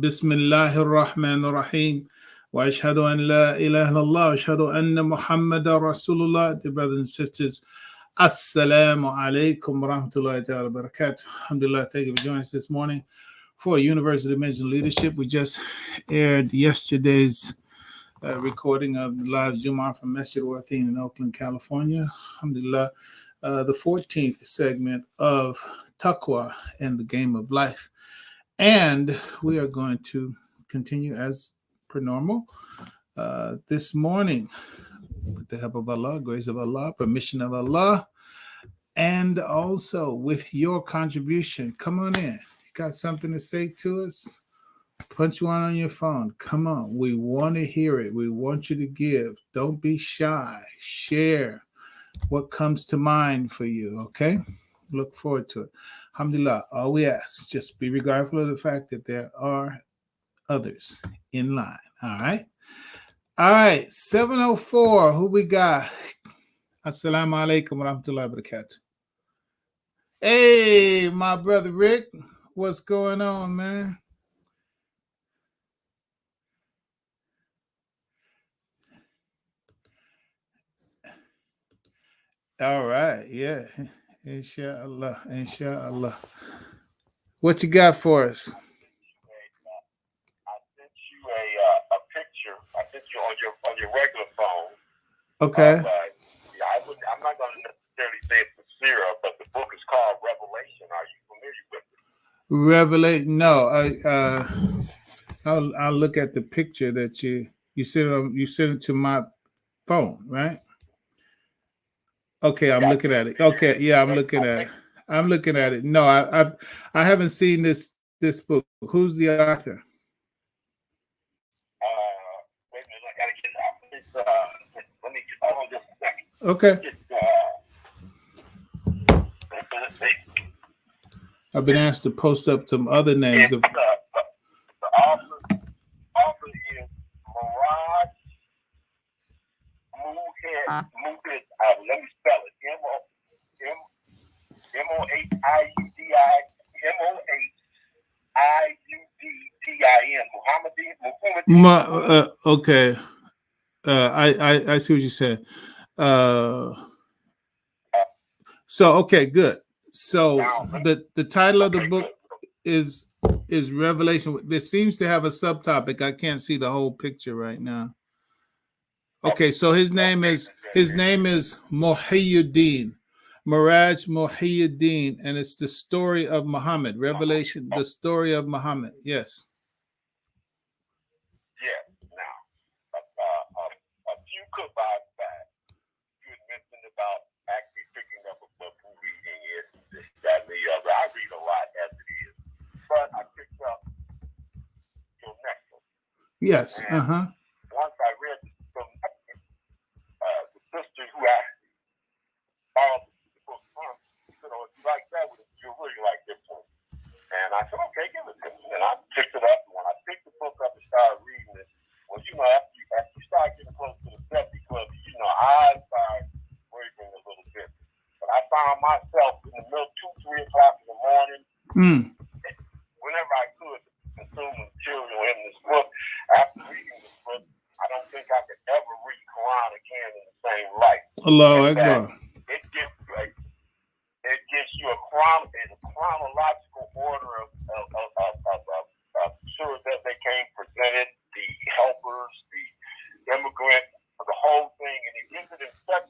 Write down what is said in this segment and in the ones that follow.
Bismillahir Rahmanir Rahim. Wa ashhadu an la ilaha illallah wa ashhadu anna Muhammadar Rasulullah. Dear brothers and sisters, Assalamu alaikum wa rahmatullahi ta'ala wa barakatuh. Alhamdulillah, thank you for joining us this morning for University Dimension Leadership. We just aired yesterday's recording of the live Jum'ah from Masjid Watheen in Oakland, California. Alhamdulillah, the 14th segment of Taqwa and the Game of Life. And we are going to continue as per normal this morning with the help of Allah, grace of Allah, permission of Allah, and also with your contribution. Come on in. You got something to say to us? Punch one on your phone. Come on. We want to hear it. We want you to give. Don't be shy. Share what comes to mind for you, okay? Look forward to it. Alhamdulillah, all we ask, just be regardful of the fact that there are others in line. All right. 704. Who we got? Assalamu alaikum wa rahmatullahi wa barakatuh. Hey, my brother Rick. What's going on, man? All right. Yeah. Inshallah. Inshallah. What you got for us? I sent you a picture. I sent you on your regular phone. Okay. I'm not going to necessarily say it's the Sirah, but the book is called Revelation. Are you familiar with it? Revelation? No. I'll look at the picture that you sent it to my phone, right? Okay, I'm looking at it. Okay, yeah, I'm looking at it. No, I haven't seen this book. Who's the author? Wait a minute, I gotta get it out. Let me hold on just a second. Okay. I've been asked to post up some other names of. The author is Miraj Muhid. Let me spell it. Muhammadin. Okay. I see what you said. So okay, good. So the title of the book is Revelation. There seems to have a subtopic. I can't see the whole picture right now. Okay, so his name is Muhyiddin, Miraj Muhyiddin, and it's the story of Muhammad. Revelation, the story of Muhammad. Yes. Yeah. Now, a few goodbyes back, you had mentioned about actually picking up a book and reading it. This, that, and the other. I read a lot as it is, but I picked up your next one. Yes. Once I read the sister who actually borrowed the book from, she said, "Oh, if you like that one, you'll really like this one." And I said, "Okay, give it to me." And I picked it up. And when I picked the book up and started reading it, well, after you start getting close to the 70 club, I started wavering a little bit. But I found myself in the middle 2, 3 o'clock in the morning, whenever I could, consume material in this book. After reading this book, I don't think I could ever read Quran again in the same light. Allahu Akbar. It gives you a chronological order of sure that they came presented, the helpers, the immigrant, the whole thing, and it gives it in such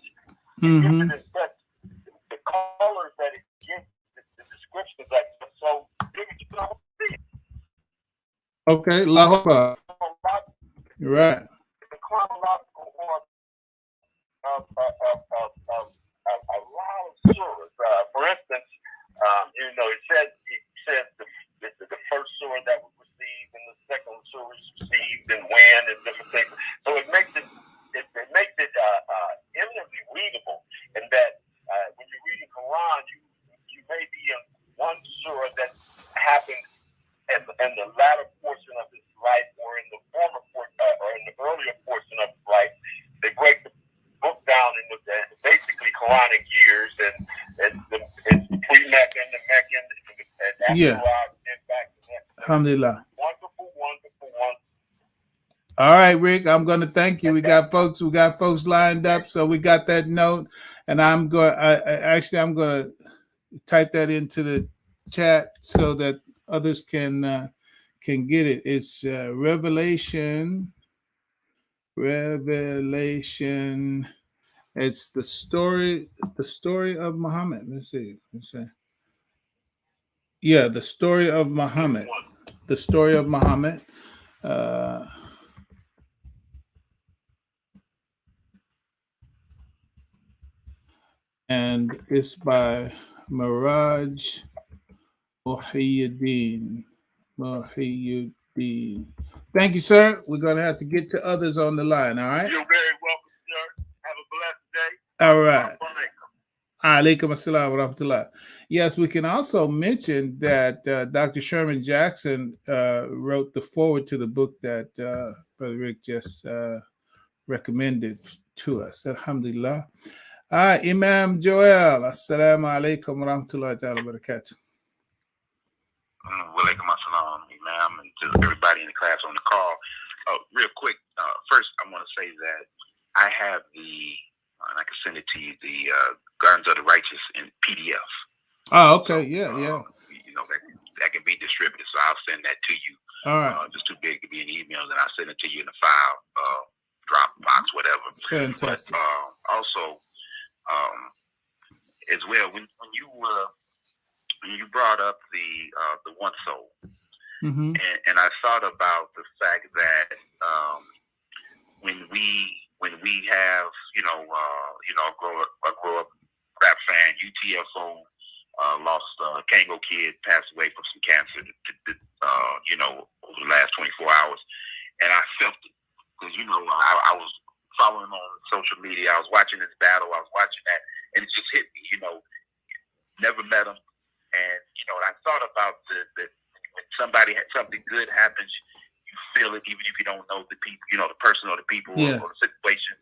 the colors that it gives, the descriptions that are so vivid you don't see it. Okay, Allahu Akbar. You're right. The chronological order of a lot of surahs. For instance, it says the first surah that was received and the second surah was received and when and different things. So it makes it eminently readable. And that when you're reading Quran, you may be in one surah that happened in the latter portion of his life, or in the former or in the earlier portion of his life. They break the book down into basically Quranic years, and it's the pre-Meccan, the Meccan, and Yeah. and back to that. Alhamdulillah. Wonderful All right, Rick, I'm going to thank you. We got folks lined up, so we got that note, and I'm going to type that into the chat so that others can get it. It's Revelation. It's the story of Muhammad. Let's see. Yeah, the story of Muhammad. The story of Muhammad. And it's by Miraj Muhyiddin. Thank you, sir. We're going to have to get to others on the line, all right? You're very welcome, sir. Have a blessed day. All right. Alaikum assalam wa rahmatullah. Yes, we can also mention that Dr. Sherman Jackson wrote the foreword to the book that Brother Rick just recommended to us. Alhamdulillah. All right, Imam Joel. Assalamu alaikum wa rahmatullahi wa barakatuh. Wa alaikum assalam, Imam, and to everybody in the class on the call. Real quick, first I want to say that I have and I can send it to you, the Gardens of the Righteous in PDF. Oh, okay. So, yeah. That can be distributed, so I'll send that to you. All right. Just too big to be an email, then I'll send it to you in a file, Dropbox, whatever. Fantastic. But, also, as well, when you brought up the one soul, mm-hmm. and I thought about the fact that when we have I grow up rap fan, UTFO, lost Kango Kid, passed away from some cancer over the last 24 hours, and I felt it because I was following on social media, I was watching this battle, I was watching that, and it just hit me, never met him, and I thought about the when something good happens, you feel it even if you don't know the people, the person or the people or the situation,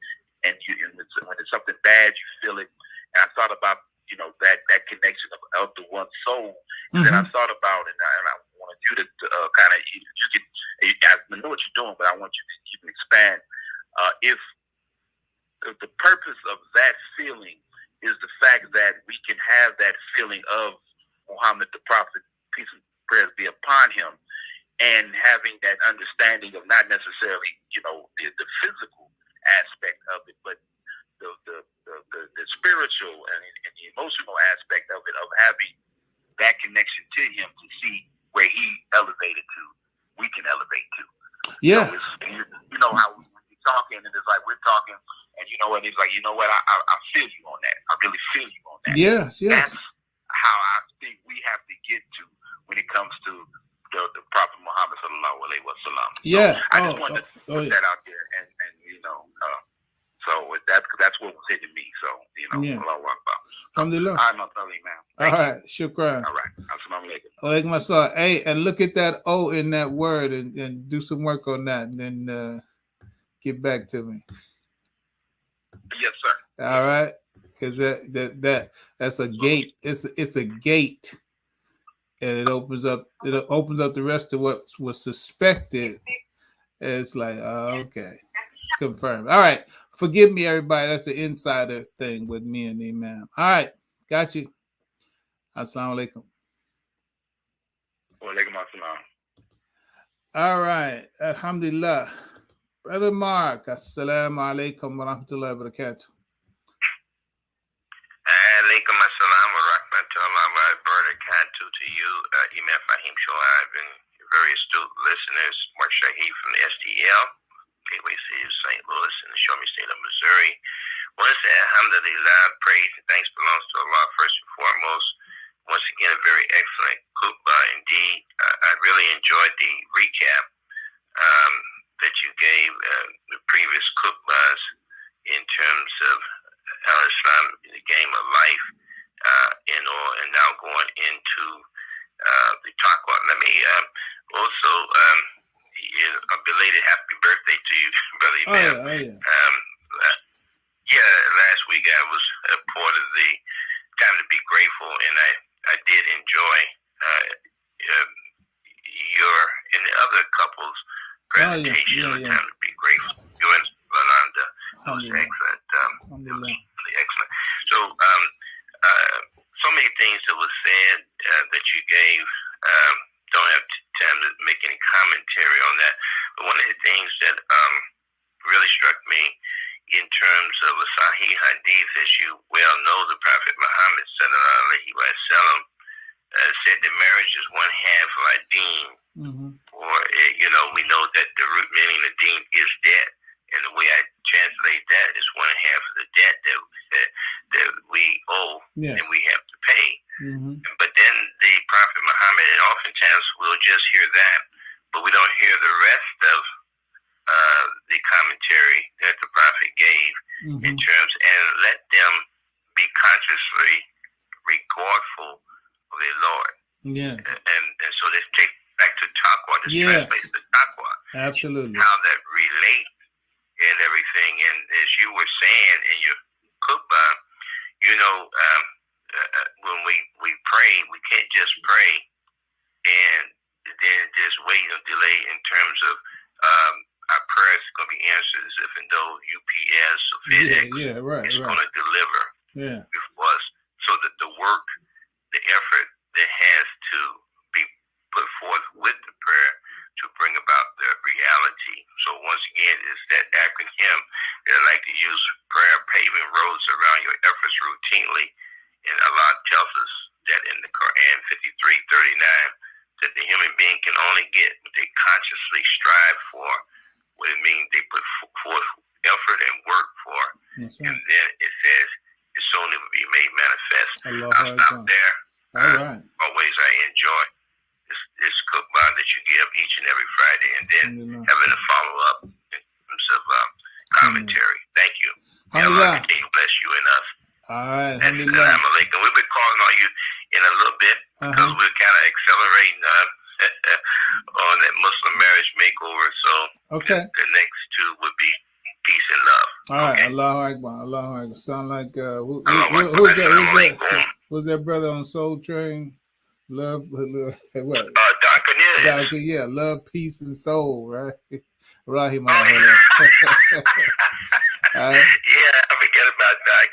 and when it's something bad, you feel it. And I thought about that connection of the one soul. And then I thought about it, and I wanted you to kind of I know what you're doing, but I want you to expand. If the purpose of that feeling is the fact that we can have that feeling of Muhammad the Prophet, peace and prayers be upon him, and having that understanding of not necessarily the physical aspect of it, but the spiritual and the emotional aspect of it, of having that connection to him to see where he elevated to, we can elevate to. Yeah. So how we're talking, and it's like we're talking, and he's like, I feel you on that. I really feel you on that. Yes. That's how I think we have to get to when it comes to the Prophet Muhammad sallallahu alaihi wasallam. Yeah. So I just wanted to put that out there, and so that's what was hitting me. So Allahu Akbar. Alhamdulillah. I'm a brother, man. All right, shukran. All right. Assalamu alaikum. Alaikum assalam. Hey, and look at that O in that word and do some work on that, and then get back to me. Yes, sir. All right, because that's a gate. It's a gate, and it opens up the rest of what was suspected. It's like, okay, confirmed. All right, forgive me, everybody. That's an insider thing with me and the Imam. All right, got you. Assalamu alaikum. Wa alaikum assalam. All right, alhamdulillah. Brother Mark, assalamu alaikum wa rahmatullahi wa barakatuh. Alaikum assalam wa rahmatullahi wa barakatuh to you, Imam Fahim Shoaib, and your very astute listeners, Mark Shahid from the STL, Gateway City of St. Louis, in the Show Me State of Missouri. I want to say alhamdulillah, praise and thanks belongs to Allah first and foremost. Once again, a very excellent khutbah indeed. I really enjoyed the recap that you gave the previous khutbahs in terms of Islam, the game of life, and now going into the Taqwa. Let me also a belated happy birthday to you, Brother Imam. Last week I was a part of the Time to Be Grateful, and I did enjoy your and the other couples' presentation on Time to Be It was excellent. It was really excellent. So, so many things that was said that you gave. Don't have time to make any commentary on that. But one of the things that really struck me in terms of a Sahih Hadith, as you well know, the Prophet Muhammad sallallahu alaihi wasallam said that marriage is one half of our deen. Or, we know that the root meaning of deen is debt. And the way I translate that is one half of the debt that we owe and we have to pay. But then the Prophet Muhammad, and oftentimes we'll just hear that, but we don't hear the rest of the commentary that the Prophet gave in terms, and let them be consciously regardful of their Lord. And so let's take back to Taqwa, this translates to Taqwa. Absolutely. How that relates and everything. And as you were saying in your khutbah, when we pray, we can't just pray and then just wait or delay in terms of our prayers going to be answered as if and though UPS or FedEx is going to deliver for us. So that the work, the effort that has to be put forth with the prayer to bring about the reality. So once again, it's that acronym that I like to use: prayer paving roads around your efforts routinely. And Allah tells us that in the Quran 53:39 that the human being can only get what they consciously strive for, what it means they put forth effort and work for. And then it says it's only will be made manifest. I'll stop there. All right. Always I enjoy this khutbah that you give each and every Friday, and then having a follow-up in terms of commentary. Thank you. Allah continue to bless you and us. All right. Assalamu alaikum. We've been calling on you in a little bit because we're kind of accelerating on that Muslim marriage makeover. So the next two would be peace and love. All right. Allahu Akbar. Allahu Akbar. Sound like who's that brother on Soul Train? Love what? Dark, love, peace, and soul, right? Rahim. Yeah, I forget about that.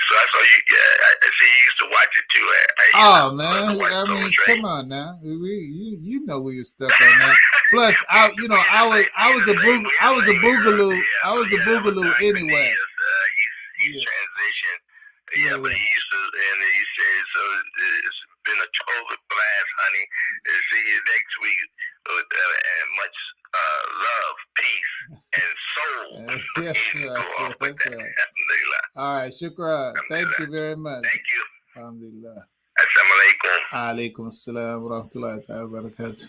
So I saw you. I see you used to watch it too. Man, I mean, come on now. You know we were stuck on that. Plus, I was a boogaloo anyway. He's transitioned. But he used to, and he said, so it's been a total blast, honey. See you next week with much love, peace, and soul. That's right. All right, shukran. Thank you very much. Thank you. Alhamdulillah. Assalamu alaikum. Alaikum assalam wa rahmatullahi wa barakatuh.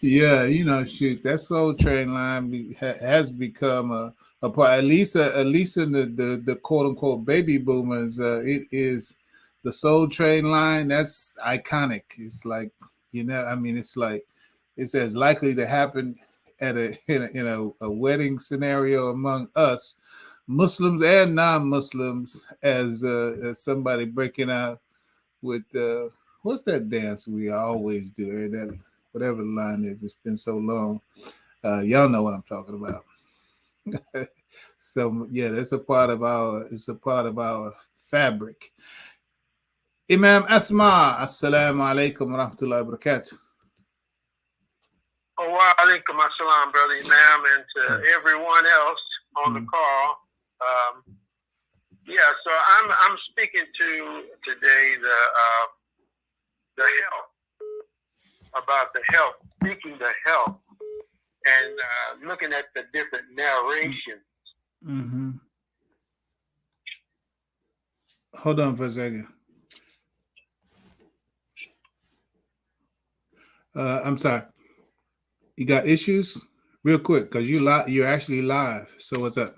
Yeah, shoot, that Soul Train line has become a part, at least in the quote unquote baby boomers. It is the Soul Train line. That's iconic. It's like, it's like it's as likely to happen at in a wedding scenario among us Muslims and non-Muslims as somebody breaking out with what's that dance we always do? That whatever the line is. It's been so long. Y'all know what I'm talking about. So yeah, that's a part of our fabric. Imam Asma, assalamu alaikum wa rahmatullahi wa barakatuh. Wa alaikum assalam, brother Imam, and to everyone else on the call. So I'm speaking to today the help, about the help, seeking the help, and looking at the different narrations. Hold on for a second. I'm sorry. You got issues? Real quick, because you're actually live. So what's up?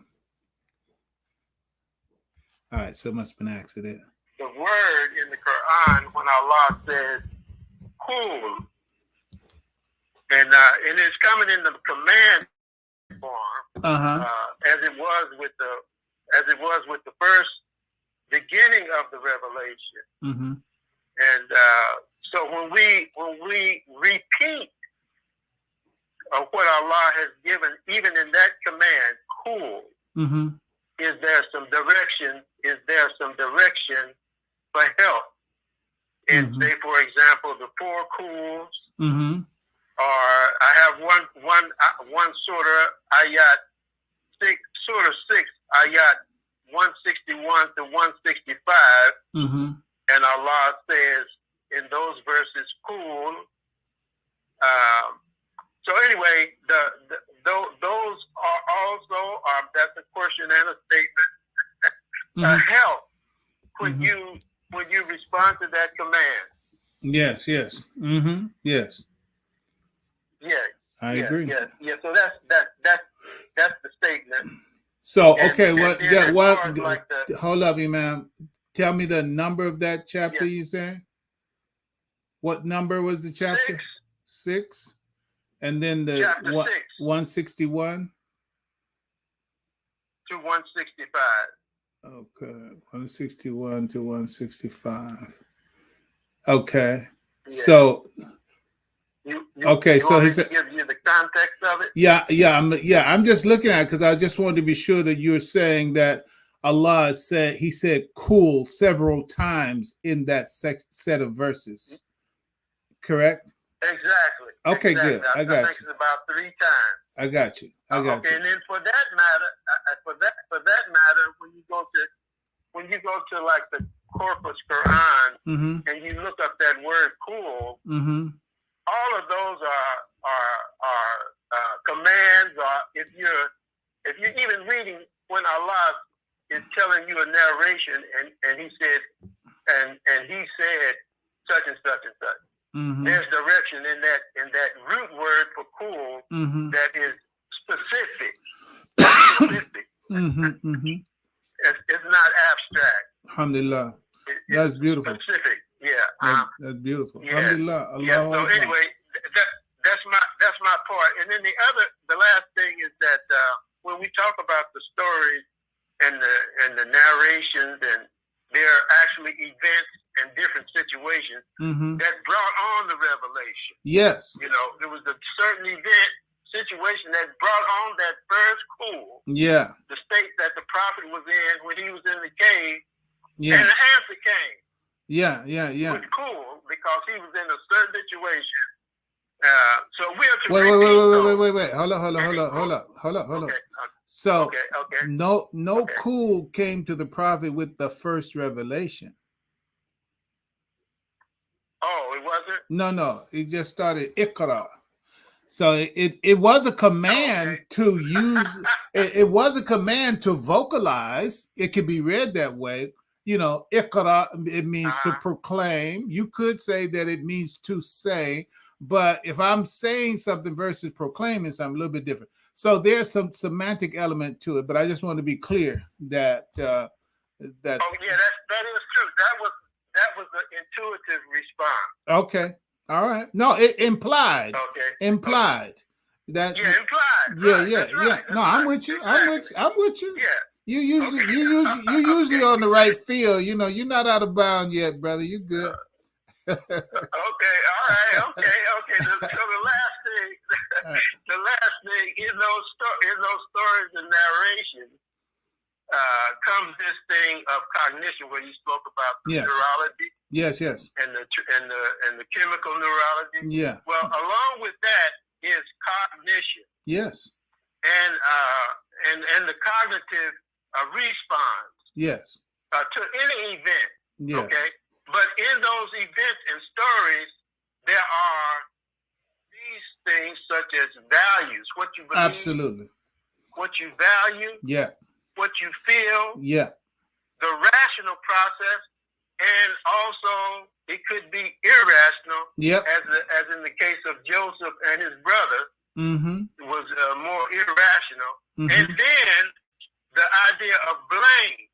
All right, so it must have been an accident. The word in the Quran when Allah says "Qul," and it's coming in the command form, as it was with the first beginning of the revelation. And so when we repeat what Allah has given, even in that command, "Qul," Mm-hmm. Is there some direction? Is there some direction for help? And say, for example, the four cools, Mm-hmm. or I have one surah, ayat 6, ayat 161 to 165, Mm-hmm. and Allah says in those verses, cool. So anyway, those are also that's a question and a statement. Help when you respond to that command. Yes. Yes. Mm-hmm. Yes. Yeah. I agree. Yeah. So that's the statement. So And, okay, and what then that as what? far as like Hold up, Imam. Tell me the number of that chapter. You say? What number was the chapter? 6. And then the chapter 6 161 to 165. Okay, 161 to 165. Okay, Yeah. so okay, you so want he me said, to give you the context of it. I'm just looking at it because I just wanted to be sure that you're saying that Allah said He said "cool" several times in that set of verses, correct? Exactly. Okay, exactly. good. I got I think it's about 3 times. I got you. Okay, and then for that matter, when you go to like the Corpus Quran and you look up that word "cool," all of those are commands. Or if you're even reading when Allah is telling you a narration and He said and He said such and such and such. There's direction in that root word for "cool" that is specific. It's not abstract. Alhamdulillah. That's beautiful. Specific. Yeah. That's beautiful. Yeah. Alhamdulillah. Yeah. So anyway, that's my part. And then the last thing is that when we talk about the stories and the narrations, and there are actually events and different situations that brought on the revelation. Yes. You know, there was a certain situation that brought on that first cool. Yeah. The state that the prophet was in when he was in the cave. Yeah. And the answer came. Yeah. It was cool because he was in a certain situation. So we have to wait. Hold up. Okay. So okay. no cool came to the prophet with the first revelation. Oh, it wasn't? No. It just started Iqra. So it was a command to use. It was a command to vocalize. It could be read that way. You know, Iqra, it means to proclaim. You could say that it means to say, but if I'm saying something versus proclaiming something, a little bit different. So there's some semantic element to it, but I just want to be clear that Oh yeah, that is true. That was an intuitive response. Okay. All right. No, it implied. Okay. Implied. That implied. Yeah. Right. No, I'm with you. Exactly. I'm with you. Yeah. You usually on the right field. You know, you're not out of bounds yet, brother. You good. Okay. All right. Okay. So the last thing in those stories and narrations comes this thing of cognition, where you spoke about the neurology. Yes. And the chemical neurology. Yeah. Well, along with that is cognition. Yes. And the cognitive response. Yes. To any event. Yeah. Okay. But in those events and stories, there are these things such as values, what you believe, absolutely, what you value, what you feel, the rational process, and also it could be irrational, as in the case of Joseph and his brother, was more irrational, and then the idea of blame,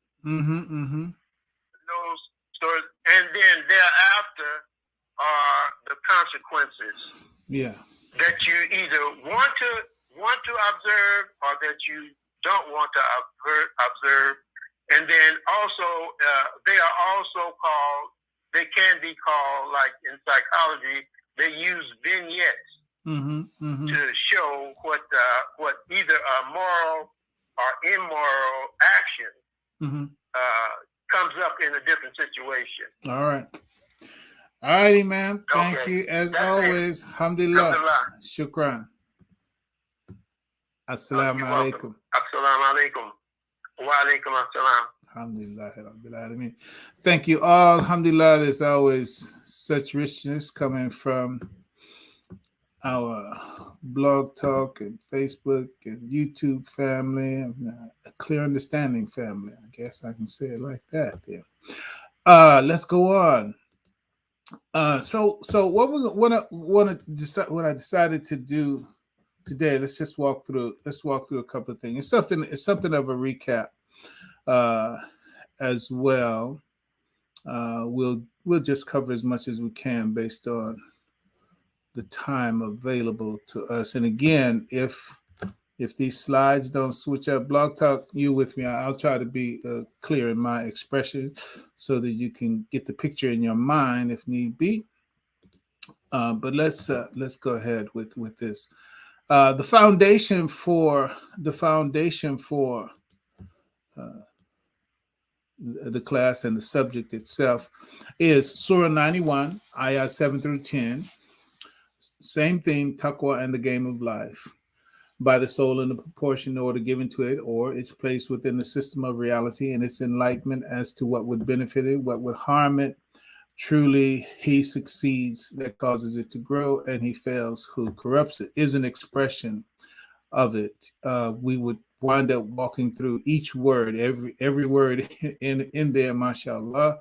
those stories, and then thereafter are the consequences. That you either want to observe or that you don't want to observe. And then also, they can be called, like in psychology, they use vignettes to show what either a moral or immoral action comes up in a different situation. All right. All righty, man. Thank Okay. you as That's always. Alhamdulillah. Alhamdulillah. Shukran. Assalamu You're alaikum. welcome. Assalamu alaikum. Wa alaikum assalam. Alhamdulillah. Rabbil Alameen. Thank you all. Alhamdulillah. There's always such richness coming from our blog talk and Facebook and YouTube family, and a clear understanding family. I guess I can say it like that. Yeah. Let's go on. So what I decided to do today. Let's walk through a couple of things. It's something of a recap as well. We'll just cover as much as we can based on the time available to us. And again, if these slides don't switch up, Blog Talk, you with me, I'll try to be clear in my expression so that you can get the picture in your mind if need be. But let's go ahead with this. The foundation for the class and the subject itself is Surah 91, ayah 7 through 10. Same theme, Taqwa and the game of life. By the soul in the proportion order given to it, or its place within the system of reality and its enlightenment as to what would benefit it, what would harm it. Truly, he succeeds that causes it to grow, and he fails who corrupts it, is an expression of it. We would wind up walking through each word, every word in there, mashallah,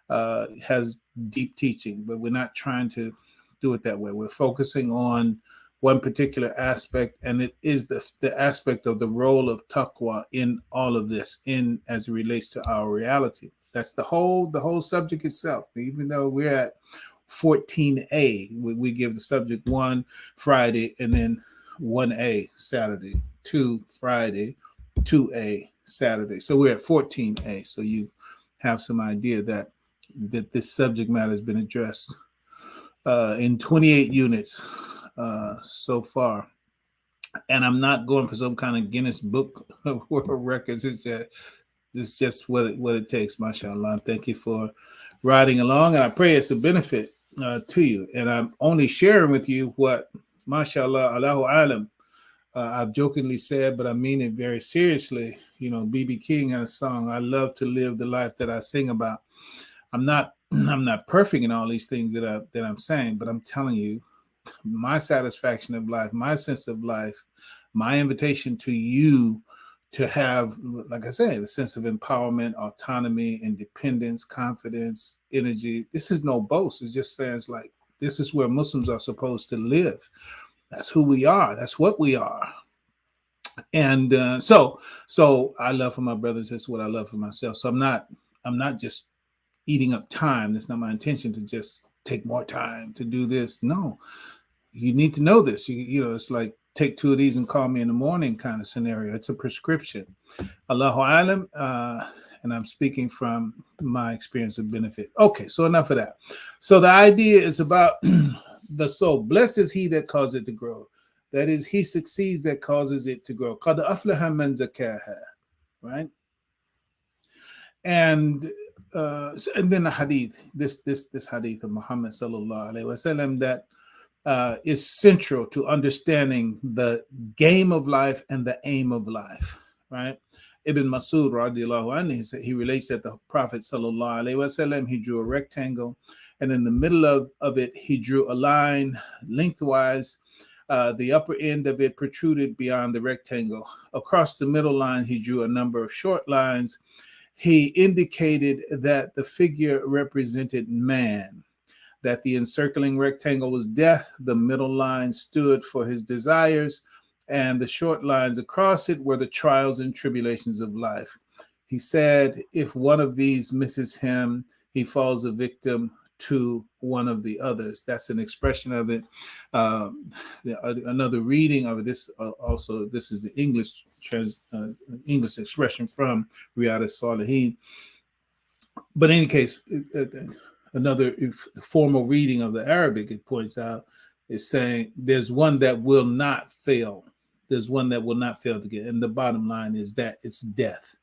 has deep teaching, but we're not trying to do it that way. We're focusing on one particular aspect, and it is the aspect of the role of taqwa in all of this, in as it relates to our reality. That's the whole subject itself. Even though we're at 14A, we give the subject 1 Friday and then 1A Saturday, 2 Friday, 2A Saturday. So we're at 14A. So you have some idea that this subject matter has been addressed in 28 units so far. And I'm not going for some kind of Guinness Book of World Records. It's just what it takes, mashallah. Thank you for riding along. And I pray it's a benefit to you. And I'm only sharing with you what, mashallah, Allahu Alam, I've jokingly said, but I mean it very seriously. You know, B.B. King had a song, I love to live the life that I sing about. I'm not perfect in all these things that I'm saying, but I'm telling you, my satisfaction of life, my sense of life, my invitation to you to have, like I said, a sense of empowerment, autonomy, independence, confidence, energy. This is no boast. It just says like, this is where Muslims are supposed to live. That's who we are. That's what we are. And so I love for my brothers. That's what I love for myself. So I'm not just eating up time. That's not my intention to just take more time to do this. No, you need to know this. You know, it's like take 2 of these and call me in the morning kind of scenario. It's a prescription. Allahu Alam, and I'm speaking from my experience of benefit. Okay, so enough of that. So the idea is about the soul. Blessed is he that causes it to grow. That is, he succeeds that causes it to grow. Qad aflaha man zakaha, right? And then the hadith, this hadith of Muhammad sallallahu alaihi wasallam that is central to understanding the game of life and the aim of life, right? Ibn Masud radiallahu anhu, he relates that the Prophet sallallahu alaihi wasallam, he drew a rectangle, and in the middle of it, he drew a line lengthwise. The upper end of it protruded beyond the rectangle. Across the middle line, he drew a number of short lines. He indicated that the figure represented man, that the encircling rectangle was death, the middle line stood for his desires, and the short lines across it were the trials and tribulations of life. He said, if one of these misses him, he falls a victim to one of the others. That's an expression of it. Another reading of it, this is the English expression from Riyadh al-Salihin. But in any case, another formal reading of the Arabic, it points out, is saying there's one that will not fail There's one that will not fail to get. And the bottom line is that it's death.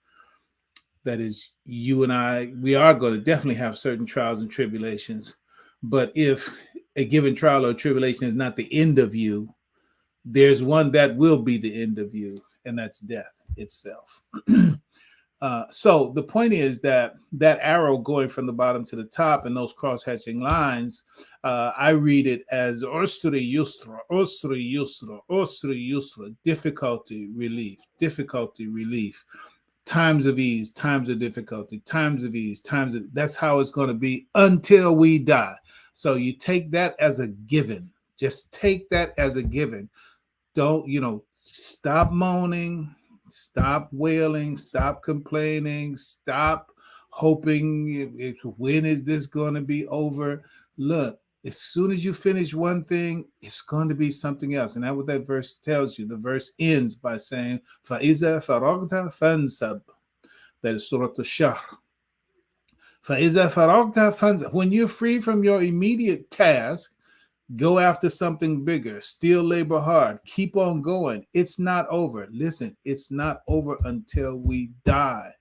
That is, you and I, we are going to definitely have certain trials and tribulations. But if a given trial or tribulation is not the end of you, there's one that will be the end of you, and that's death itself. So the point is that arrow going from the bottom to the top and those cross-hatching lines, I read it as usri yusra, usri yusra, usri yusra, difficulty, relief, times of ease, times of difficulty, times of ease, that's how it's going to be until we die. So you take that as a given. Just take that as a given. Don't, stop moaning, stop wailing, stop complaining, stop hoping, when is this going to be over? Look, as soon as you finish one thing, it's going to be something else. And that's what that verse tells you. The verse ends by saying, فَإِذَا فَرَغْتَ فَانْسَبْ. That is Surah Al-Shahr. فَإِذَا فَرَغْتَ فَانْسَبْ. When you're free from your immediate task, go after something bigger. Still labor hard. Keep on going. It's not over. Listen, it's not over until we die.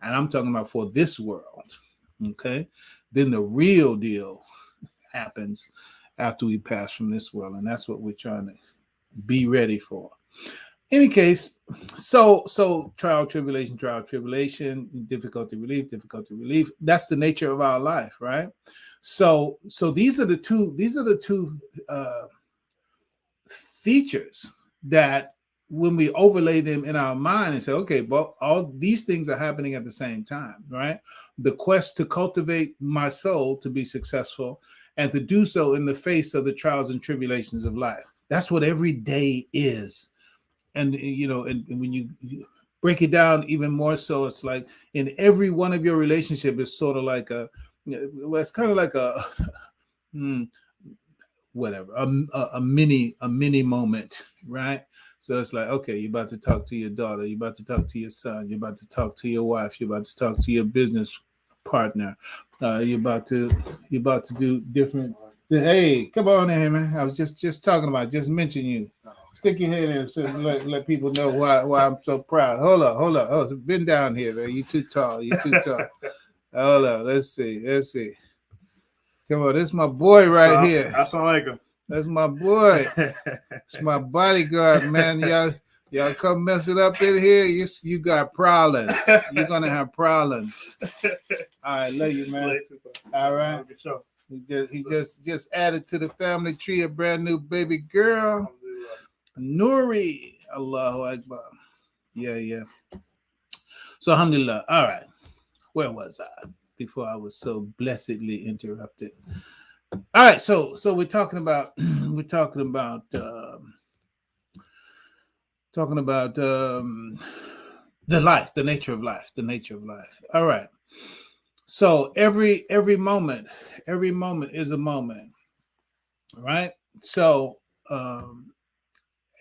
And I'm talking about for this world. Okay? Then the real deal happens after we pass from this world. And that's what we're trying to be ready for. Any case, so trial, tribulation, difficulty, relief. That's the nature of our life, right? So these are the two features that when we overlay them in our mind and say, okay, but all these things are happening at the same time, right? The quest to cultivate my soul to be successful and to do so in the face of the trials and tribulations of life. That's what every day is. And, and when you break it down even more so, it's like in every one of your relationships, it's sort of like it's kind of like a mini moment, right? So it's like, okay, you're about to talk to your daughter, you're about to talk to your son, you're about to talk to your wife, you're about to talk to your business partner, you're about to do different. Hey, come on in here, man. I was just talking about, just mention you. Stick your head in so let people know why I'm so proud. Hold up. Oh, been down here, man. You too tall. Hold up. Let's see. Come on, this is my boy right here. Assalamualaikum. That's my boy. It's my bodyguard, man. Y'all come mess it up in here. You got problems. You're gonna have problems. All right, love you, man. All right. He just added to the family tree a brand new baby girl. Nuri, Allahu Akbar. Yeah. So, alhamdulillah. All right. Where was I before I was so blessedly interrupted? All right. So we're talking about the life, the nature of life. All right. So every moment is a moment, right? So,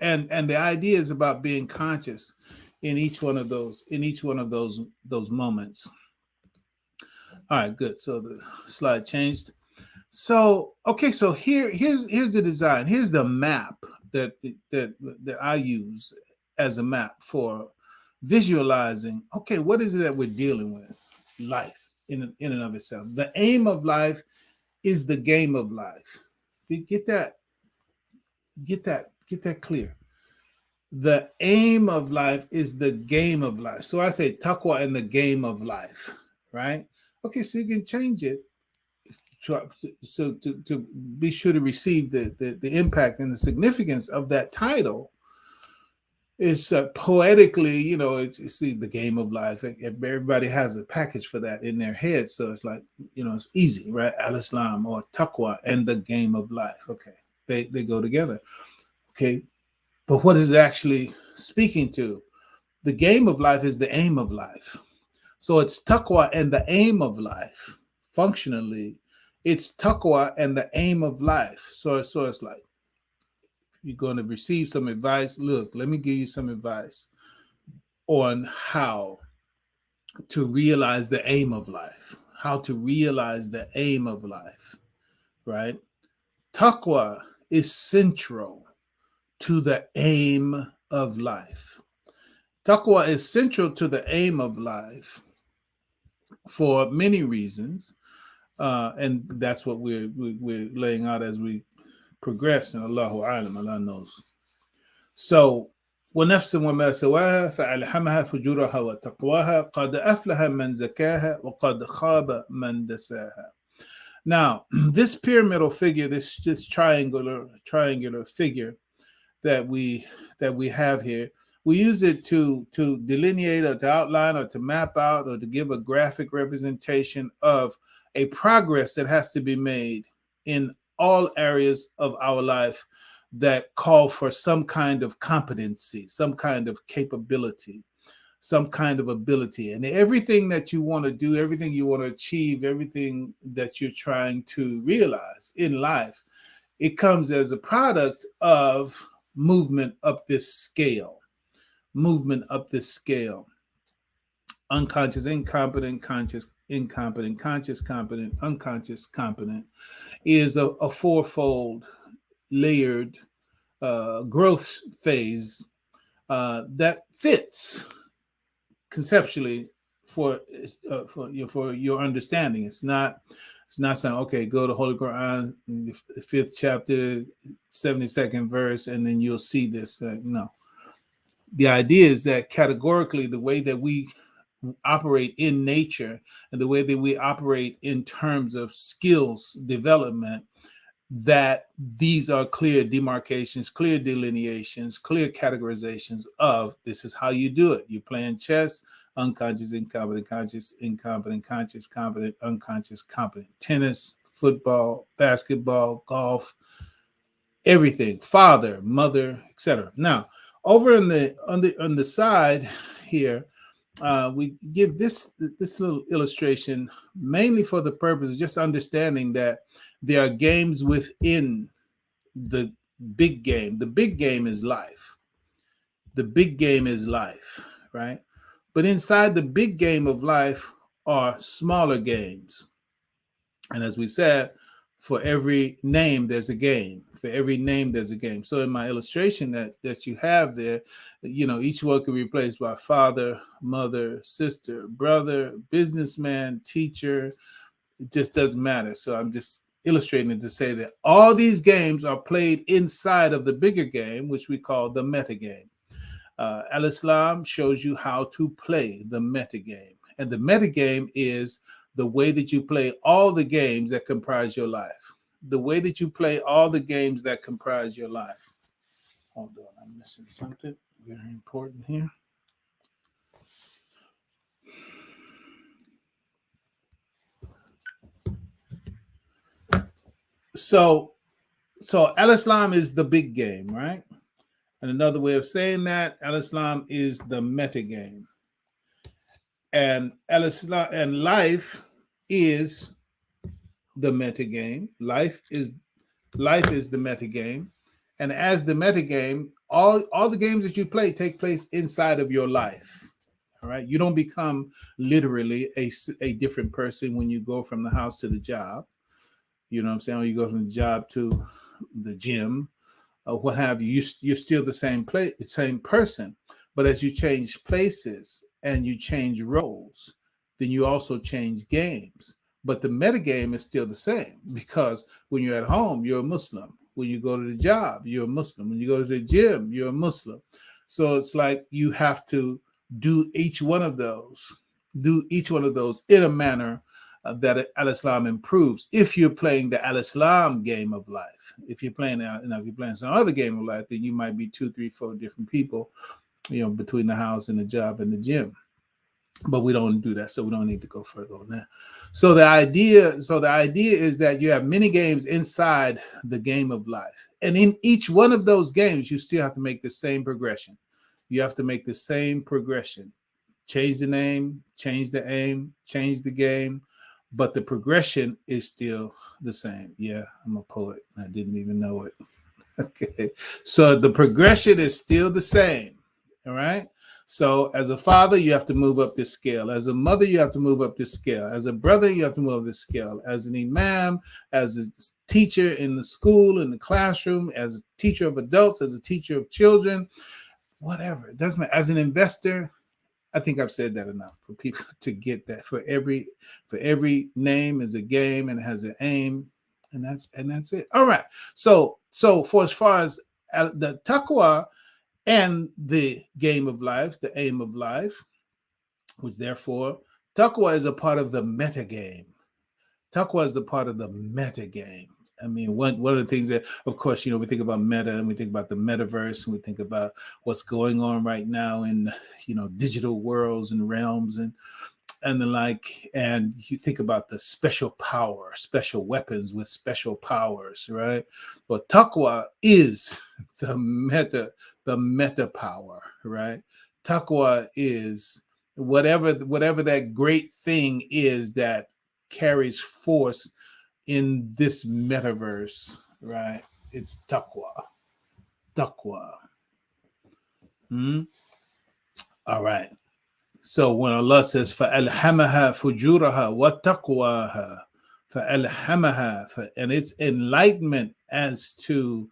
and the idea is about being conscious in each one of those moments. All right, good. So the slide changed. So okay, so here's the design. Here's the map that I use as a map for visualizing. Okay, what is it that we're dealing with? Life in and of itself. The aim of life is the game of life. Get that clear. The aim of life is the game of life. So I say taqwa in the game of life, right? Okay, so you can change it so to be sure to receive the impact and the significance of that title. It's poetically, it's the game of life. Everybody has a package for that in their head. So it's like, it's easy, right? Al-Islam or taqwa and the game of life. Okay, they go together. Okay, but what is it actually speaking to? The game of life is the aim of life. So it's taqwa and the aim of life. Functionally, it's taqwa and the aim of life. So it's like, you're going to receive some advice. Look, let me give you some advice on how to realize the aim of life. How to realize the aim of life, right? Taqwa is central to the aim of life. Taqwa is central to the aim of life for many reasons, and that's what we're laying out as we progress. And Allahu alam, Allah knows. So, ونفس وما سواها فألهمها فجورها وتقواها قد أفلح من زكاها وقد خاب من دساها. Now, this pyramidal figure, this triangular figure that we have here, we use it to delineate or to outline or to map out or to give a graphic representation of a progress that has to be made in all areas of our life that call for some kind of competency, some kind of capability, some kind of ability. And everything that you want to do, everything you want to achieve, everything that you're trying to realize in life, it comes as a product of movement up this scale. Unconscious, incompetent, conscious, incompetent, conscious, competent, unconscious, competent is a fourfold layered growth phase that fits conceptually for your understanding. It's not saying, okay, go to Holy Quran, the 5th chapter, 72nd verse, and then you'll see this. No. The idea is that categorically, the way that we operate in nature and the way that we operate in terms of skills development, that these are clear demarcations, clear delineations, clear categorizations of this is how you do it. You're playing chess, unconscious, incompetent, conscious, incompetent, conscious, competent, unconscious, competent. Tennis, football, basketball, golf, everything, father, mother, etc. Now, over on the side here, we give this little illustration mainly for the purpose of just understanding that there are games within the big game. The big game is life. The big game is life, right? But inside the big game of life are smaller games. And as we said, for every name, there's a game. For every name, there's a game. So in my illustration that you have there, each one could be replaced by father, mother, sister, brother, businessman, teacher. It just doesn't matter. So I'm just illustrating it to say that all these games are played inside of the bigger game, which we call the meta game. Al-Islam shows you how to play the meta game. And the meta game is the way that you play all the games that comprise your life. The way that you play all the games that comprise your life. Hold on, I'm missing something very important here. So Al-Islam is the big game, right? And another way of saying that, Al-Islam is the meta game. And Al-Islam and life is the meta game. Life is the meta game. And as the meta game, all the games that you play take place inside of your life. All right. You don't become literally a different person when you go from the house to the job. You know what I'm saying? Or you go from the job to the gym, or what have you. You're still the same person. But as you change places and you change roles, then you also change games. But the metagame is still the same, because when you're at home, you're a Muslim. When you go to the job, you're a Muslim. When you go to the gym, you're a Muslim. So it's like you have to do each one of those in a manner that Al-Islam improves. If you're playing the Al-Islam game of life, if you're playing some other game of life, then you might be 2, 3, 4 different people, between the house and the job and the gym. But we don't do that, so we don't need to go further on that. So the idea is that you have many games inside the game of life, and in each one of those games, you still have to make the same progression. You have to make the same progression. Change the name, change the aim, change the game, but the progression is still the same. Yeah, I'm a poet. I didn't even know it. Okay, so the progression is still the same. All right. So as a father, you have to move up this scale. As a mother, you have to move up this scale. As a brother, you have to move up this scale. As an imam, as a teacher in the school, in the classroom, as a teacher of adults, as a teacher of children, whatever. It doesn't matter. As an investor, I think I've said that enough for people to get that. For every name is a game and has an aim, and that's it. All right. So for as far as the taqwa and the game of life, the aim of life, which therefore taqwa is a part of the meta game. Taqwa is the part of the meta game. I mean, one of the things that, of course, we think about meta and we think about the metaverse and we think about what's going on right now in, digital worlds and realms and the like. And you think about the special power, special weapons with special powers, right? But taqwa is the meta power, right? Taqwa is whatever that great thing is that carries force in this metaverse, right? It's taqwa. All right. So when Allah says فَأَلْهَمَهَا فُجُورَهَا وَتَقْوَاهَا فَأَلْهَمَهَا, and it's enlightenment as to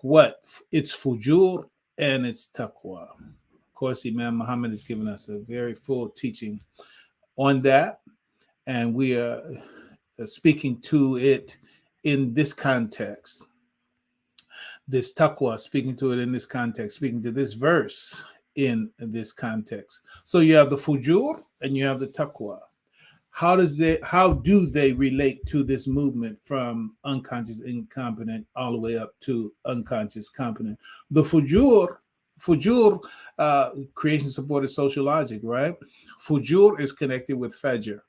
what its fujur and its taqwa. Of course, Imam Muhammad has given us a very full teaching on that, and we are speaking to it in this context. This taqwa, speaking to it in this context, speaking to this verse in this context. So you have the fujur and you have the taqwa. How do they relate to this movement from unconscious incompetent all the way up to unconscious competent? The fujur, creation supported social logic, right? Fujur is connected with fajr.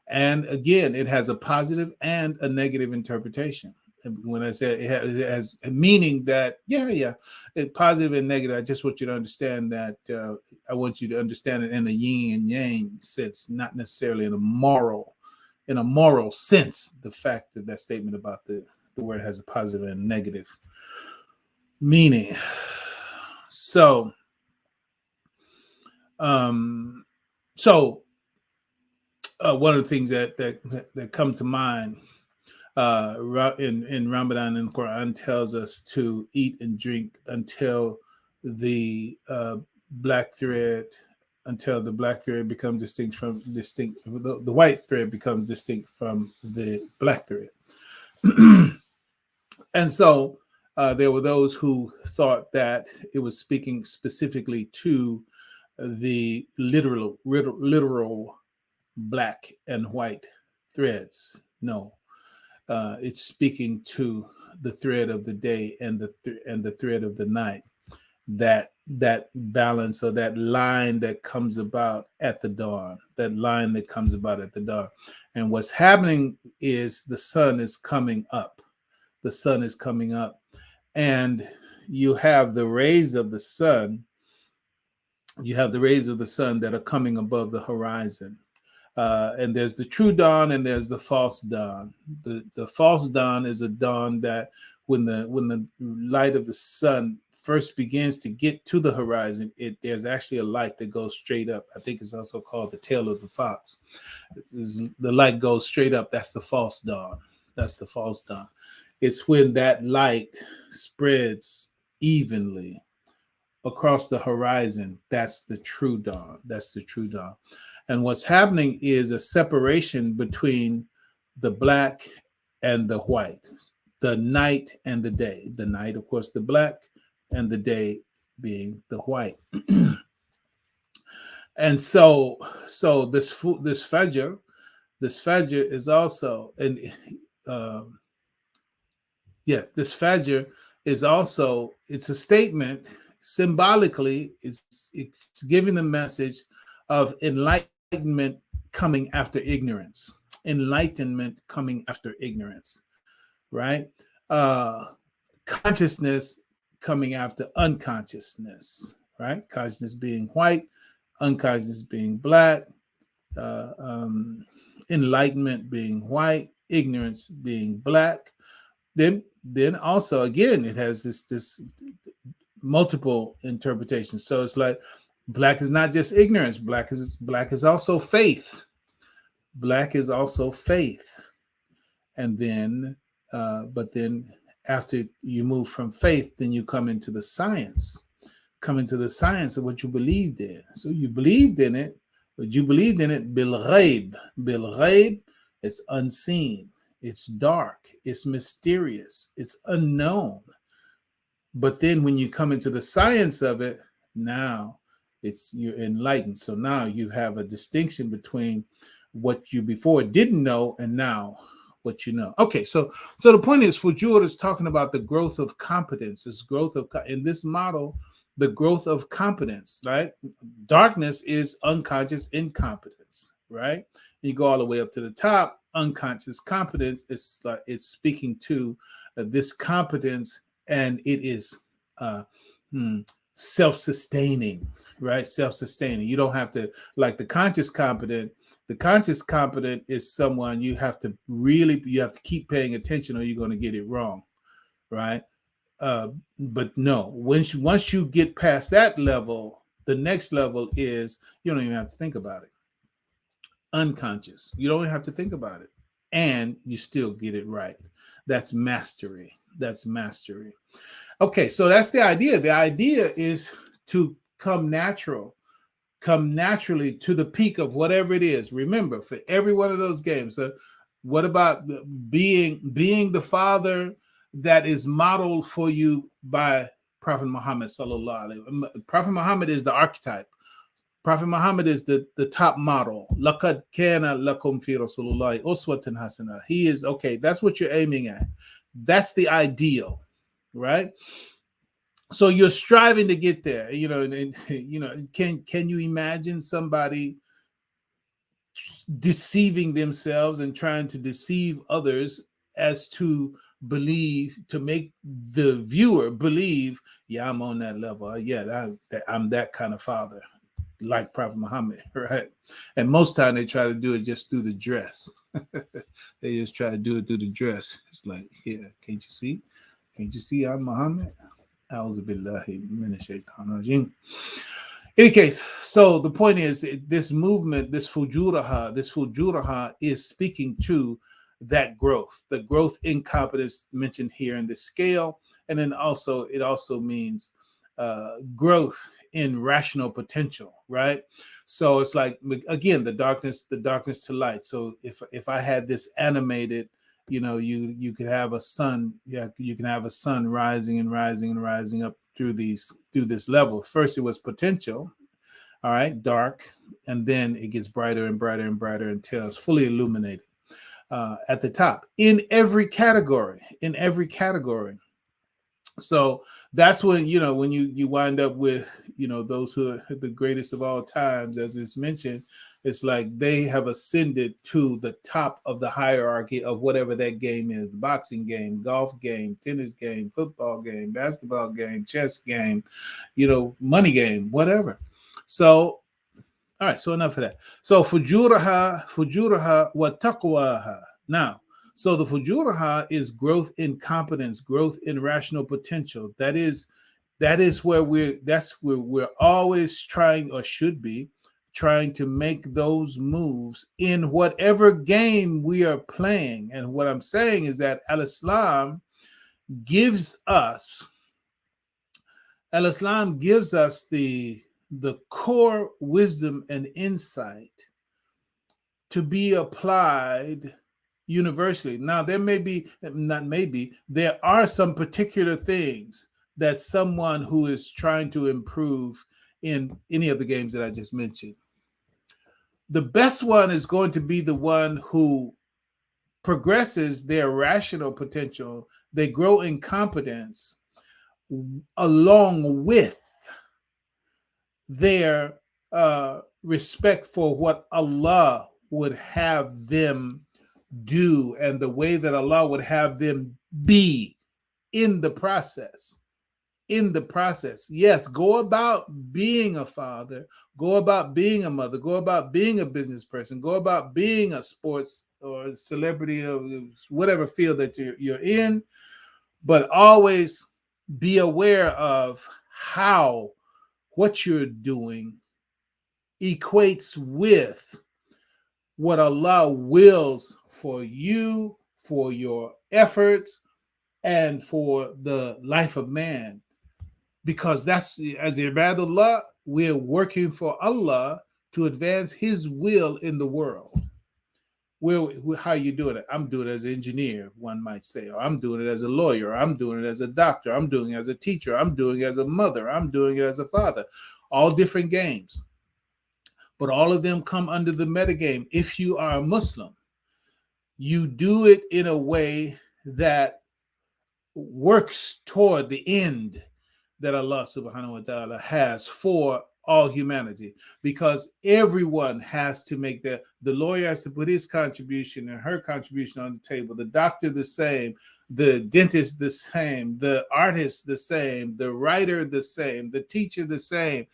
And again, it has a positive and a negative interpretation. When I say it has meaning that, it's positive and negative, I just want you to understand that. I want you to understand it in a yin and yang sense, not necessarily in a moral sense. The fact that statement about the word has a positive and negative meaning. So, one of the things that come to mind in Ramadan and Quran tells us to eat and drink until the black thread becomes distinct, the white thread becomes distinct from the black thread. And so there were those who thought that it was speaking specifically to the literal black and white threads. No. It's speaking to the thread of the day and the thread of the night, that balance, or that line that comes about at the dawn, And what's happening is the sun is coming up, and you have the rays of the sun that are coming above the horizon. And there's the true dawn and there's the false dawn. The false dawn is a dawn that when the light of the sun first begins to get to the horizon, there's actually a light that goes straight up. I think it's also called the tail of the fox. The light goes straight up. That's the false dawn. It's when that light spreads evenly across the horizon. That's the true dawn. And what's happening is a separation between the black and the white, the night and the day. The night, of course, the black, and the day being the white. And so this fajr is also, this fajr is also, it's a statement symbolically. It's giving the message of enlightenment coming after ignorance. Right? Consciousness coming after unconsciousness, right? Consciousness being white, unconsciousness being black, enlightenment being white, ignorance being black. Then also, again, it has this multiple interpretations. So it's like black is not just ignorance. Black is also faith. And then, but then After you move from faith, then you come into the science. Come into the science of what you believed in. So you believed in it, but you believed in it bil ghaib. Bil ghaib, it's unseen, it's dark, it's mysterious, it's unknown. But then when you come into the science of it, now you're enlightened. So now you have a distinction between what you before didn't know and now what you know. Okay, so the point is, Fujur is talking about the growth of competence. This growth of in this model, the growth of competence, right? Darkness is unconscious incompetence, right? You go all the way up to the top. Unconscious competence is it's speaking to this competence, and it is self-sustaining, right? Self-sustaining. You don't have to, like the conscious competent. The conscious competent is someone you have to keep paying attention, or you're going to get it wrong, right? But no, once you get past that level, the next level is you don't even have to think about it. Unconscious. You don't have to think about it, and you still get it right. That's mastery. That's mastery. Okay, so that's the idea. The idea is to come naturally to the peak of whatever it is. Remember, for every one of those games, what about being the father that is modeled for you by Prophet Muhammad sallallahu alaihi wasallam? Prophet Muhammad is the archetype. Prophet Muhammad is the top model. Laqad kana lakum fi Rasulillahi uswatun hasana. He is okay. That's what you're aiming at. That's the ideal, right? So you're striving to get there. Can you imagine somebody deceiving themselves and trying to deceive others as to believe, to make the viewer believe, yeah, I'm on that level. Yeah, I'm that kind of father, like Prophet Muhammad, right? And most time they try to do it just through the dress. They just try to do it through the dress. It's like, yeah, can't you see? Can't you see I'm Muhammad? Any case, so the point is, this movement, this fujuraha is speaking to that growth, the growth in competence mentioned here in this scale, and then also it also means growth in rational potential, right? So it's like, again, the darkness to light. So if I had this animated, you could have a sun. Yeah, you can have a sun rising and rising and rising up through this level. First, it was potential, all right, dark, and then it gets brighter and brighter and brighter until it's fully illuminated at the top in every category. So that's when when you wind up with those who are the greatest of all times, as is mentioned. It's like they have ascended to the top of the hierarchy of whatever that game is: boxing game, golf game, tennis game, football game, basketball game, chess game, money game, whatever. So, all right, so enough of that. So fujuraha wa taqwaha. Now, so the fujuraha is growth in competence, growth in rational potential. That is where we're always trying, or should be trying, to make those moves in whatever game we are playing. And what I'm saying is that Al-Islam gives us the core wisdom and insight to be applied universally. Now, there are some particular things that someone who is trying to improve in any of the games that I just mentioned, the best one is going to be the one who progresses their rational potential. They grow in competence along with their respect for what Allah would have them do and the way that Allah would have them be in the process. Yes, go about being a father, go about being a mother, go about being a business person, go about being a sports or celebrity of whatever field that you're in, but always be aware of how what you're doing equates with what Allah wills for you, for your efforts, and for the life of man, because that's, as ibadullah, we're working for Allah to advance his will in the world. How are you doing it? I'm doing it as an engineer, one might say, or I'm doing it as a lawyer, or I'm doing it as a doctor, I'm doing it as a teacher, I'm doing it as a mother, I'm doing it as a father. All different games, but all of them come under the metagame. If you are a Muslim, you do it in a way that works toward the end that Allah subhanahu wa ta'ala has for all humanity, because everyone has to make the lawyer has to put his contribution and her contribution on the table, the doctor the same, the dentist the same, the artist the same, the writer the same, the teacher the same.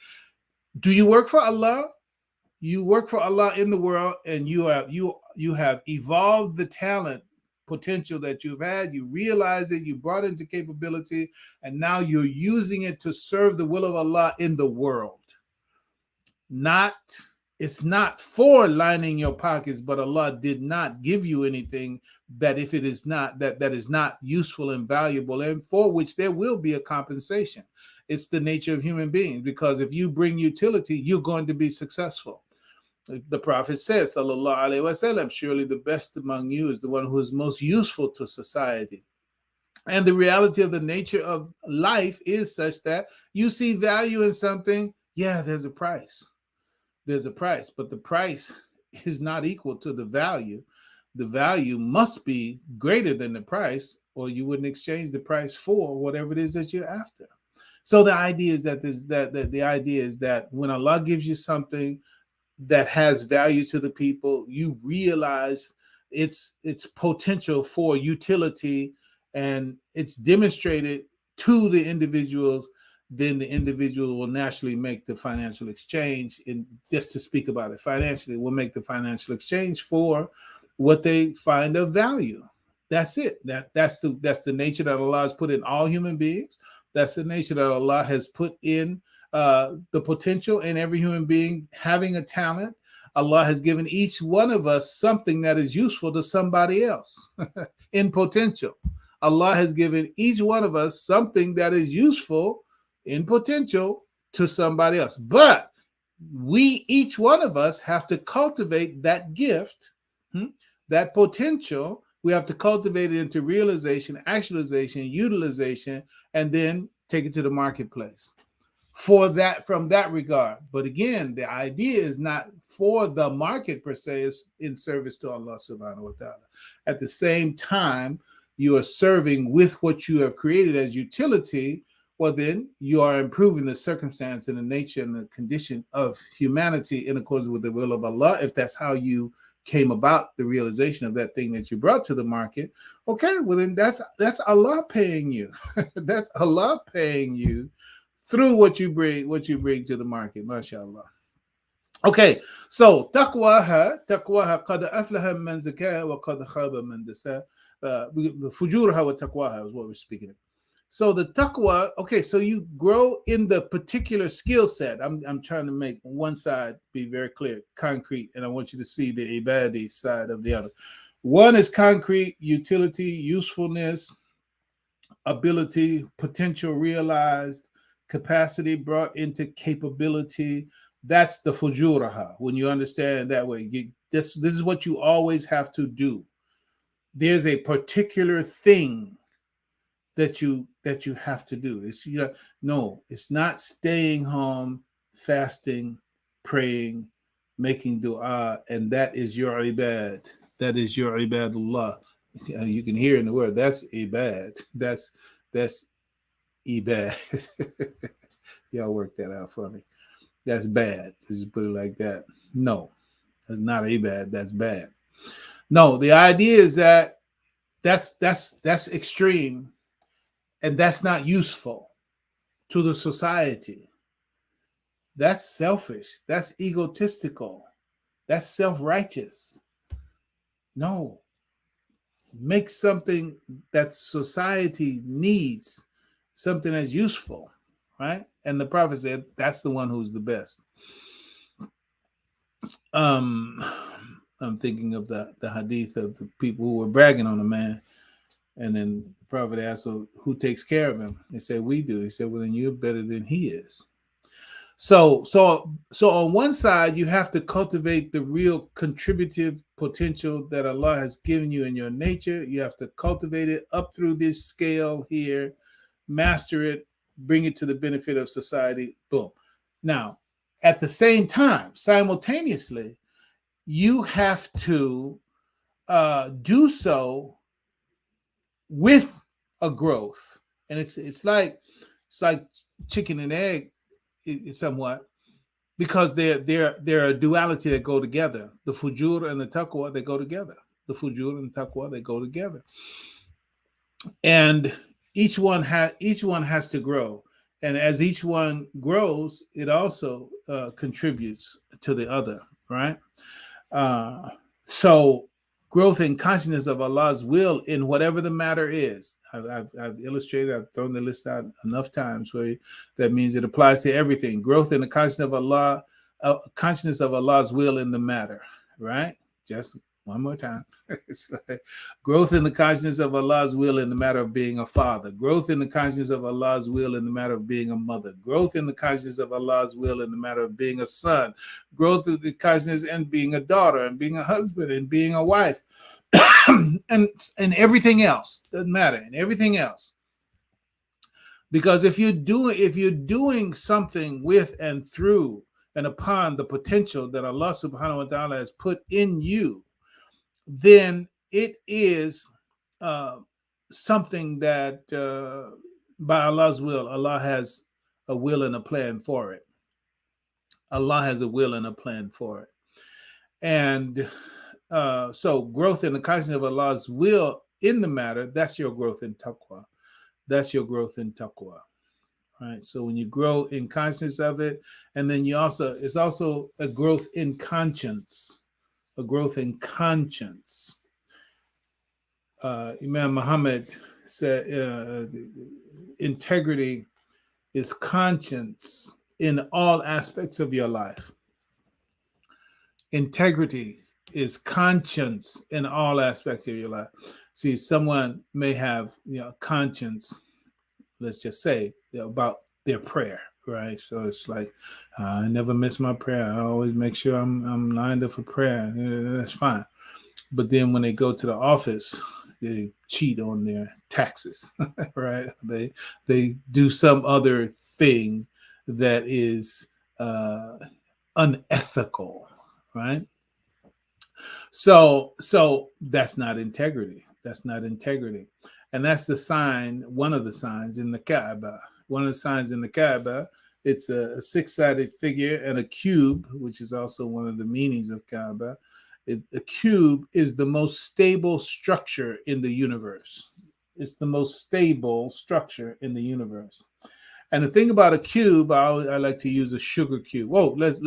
Do you work for Allah? You work for Allah in the world, and you have evolved the talent potential that you've had. You realize it, you brought into capability, and now you're using it to serve the will of Allah in the world. It's not for lining your pockets, but Allah did not give you anything that, if it is not, that is not useful and valuable, and for which there will be a compensation. It's the nature of human beings, because if you bring utility, you're going to be successful. The Prophet says, sallallahu alaihi wasallam, surely the best among you is the one who is most useful to society. And the reality of the nature of life is such that you see value in something, yeah, there's a price. There's a price, but the price is not equal to the value. The value must be greater than the price, or you wouldn't exchange the price for whatever it is that you're after. So the idea is that when Allah gives you something that has value to the people, you realize its potential for utility, and it's demonstrated to the individuals, then the individual will naturally make the financial exchange. And just to speak about it financially, will make the financial exchange for what they find of value. That's it. That's the nature that Allah has put in all human beings. That's the nature that Allah has put in the potential in every human being having a talent. Allah has given each one of us something that is useful to somebody else in potential. Allah has given each one of us something that is useful in potential to somebody else. But each one of us have to cultivate that gift, that potential. We have to cultivate it into realization, actualization, utilization, and then take it to the marketplace. From that regard. But again, the idea is not for the market per se, it's in service to Allah subhanahu wa ta'ala. At the same time, you are serving with what you have created as utility. Well, then you are improving the circumstance and the nature and the condition of humanity in accordance with the will of Allah. If that's how you came about the realization of that thing that you brought to the market, okay, well then that's Allah paying you. That's Allah paying you through what you bring to the market, mashallah. Okay, so taqwaha qad aflaha man zakaha wa qad khaba man dasaha. Fujuraha wa taqwaha is what we're speaking of. So the taqwa, okay, so you grow in the particular skill set. I'm trying to make one side be very clear, concrete, and I want you to see the ibadi side of the other. One is concrete, utility, usefulness, ability, potential realized, capacity brought into capability. That's the fujuraha. When you understand that way, this is what you always have to do. There's a particular thing that you have to do. It's not staying home, fasting, praying, making dua, and that is your ibad. That is your ibadullah. You can hear in the word, that's ibad. That's ibad. Y'all work that out for me. That's bad. Just put it like that. No, that's not ibad. That's bad. No, the idea is that that's extreme. And that's not useful to the society. That's selfish. That's egotistical. That's self-righteous. No. Make something that society needs, something that's useful, right? And the Prophet said, that's the one who's the best. I'm thinking of the hadith of the people who were bragging on a man. And then the prophet asked, well, who takes care of him? They said, we do. He said, well, then you're better than he is. So on one side, you have to cultivate the real contributive potential that Allah has given you in your nature. You have to cultivate it up through this scale here, master it, bring it to the benefit of society. Boom. Now, at the same time, simultaneously, you have to do so with a growth, and it's like chicken and egg, somewhat, because they're a duality that go together. The fujur and the taqwa, they go together. The fujur and taqwa, they go together, and each one has to grow. And as each one grows, it also contributes to the other, right? So growth in consciousness of Allah's will in whatever the matter is. I've illustrated, I've thrown the list out enough times where that means it applies to everything. Growth in the consciousness of Allah, consciousness of Allah's will in the matter, right? Just one more time. It's like growth in the consciousness of Allah's will in the matter of being a father. Growth in the consciousness of Allah's will in the matter of being a mother. Growth in the consciousness of Allah's will in the matter of being a son. Growth in the consciousness and being a daughter and being a husband and being a wife. and everything else doesn't matter, and everything else. Because if you're doing something with and through and upon the potential that Allah subhanahu wa ta'ala has put in you, then it is something that by Allah's will, Allah has a will and a plan for it. Allah has a will and a plan for it. And so growth in the consciousness of Allah's will in the matter, that's your growth in taqwa. That's your growth in taqwa. Right. So when you grow in consciousness of it, and then it's also a growth in conscience. A growth in conscience. Imam Muhammad said integrity is conscience in all aspects of your life. Integrity is conscience in all aspects of your life. See, someone may have conscience, let's just say, about their prayer, right? So it's like, I never miss my prayer. I always make sure I'm lined up for prayer. That's fine. But then when they go to the office, they cheat on their taxes, right? They do some other thing that is unethical, right? So that's not integrity. That's not integrity. And that's the sign, one of the signs in the Kaaba. One of the signs in the Kaaba, it's a six-sided figure and a cube, which is also one of the meanings of Kaaba. A cube is the most stable structure in the universe. It's the most stable structure in the universe. And the thing about a cube, I like to use a sugar cube. Whoa, let's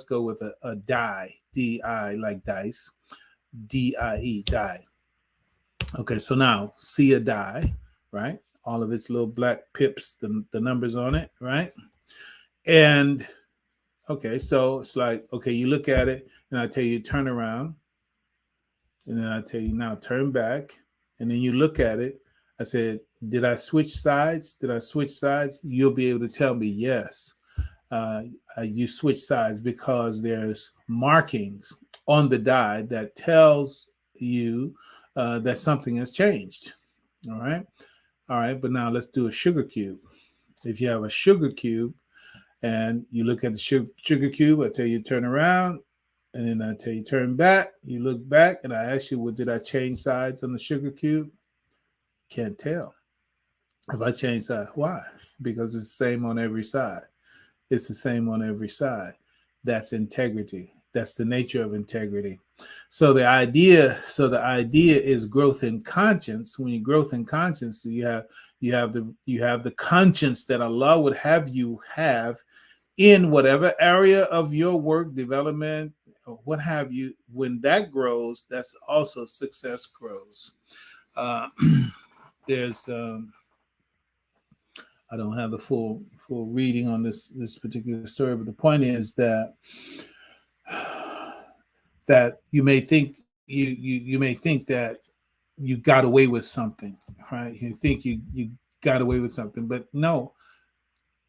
go with a die, D-I, like dice, D-I-E, die. Okay, so now see a die, right? All of its little black pips, the numbers on it, right? And okay, so it's like, okay, you look at it, and I tell you turn around, and then I tell you now turn back, and then you look at it. I said, did I switch sides? Did I switch sides? You'll be able to tell me yes. You switch sides because there's markings on the die that tells you that something has changed. All right. But now let's do a sugar cube. If you have a sugar cube and you look at the sugar cube, I tell you turn around, and then I tell you turn back. You look back, and I ask you, well, did I change sides on the sugar cube? Can't tell. If I change sides, why? Because it's the same on every side. It's the same on every side. That's integrity. That's the nature of integrity. So the idea is growth in conscience. When you growth in conscience, you have the conscience that Allah would have you have in whatever area of your work, development, or what have you. When that grows, that's also success grows. There's I don't have the full reading on this particular story, but the point is that you may think that you got away with something, right? You think you got away with something, but no,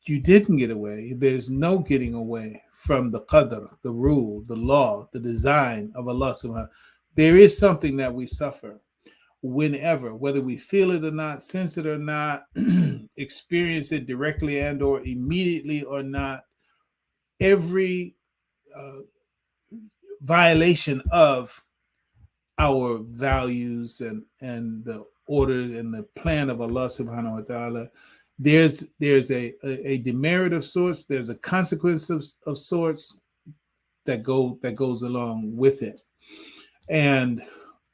you didn't get away. There's no getting away from the qadr, the rule, the law, the design of Allah subhanahu. There is something that we suffer whenever, whether we feel it or not, sense it or not, experience it directly and or immediately or not. Every violation of our values and the order and the plan of Allah subhanahu wa ta'ala, there's a demerit of sorts, there's a consequence of sorts that goes along with it. And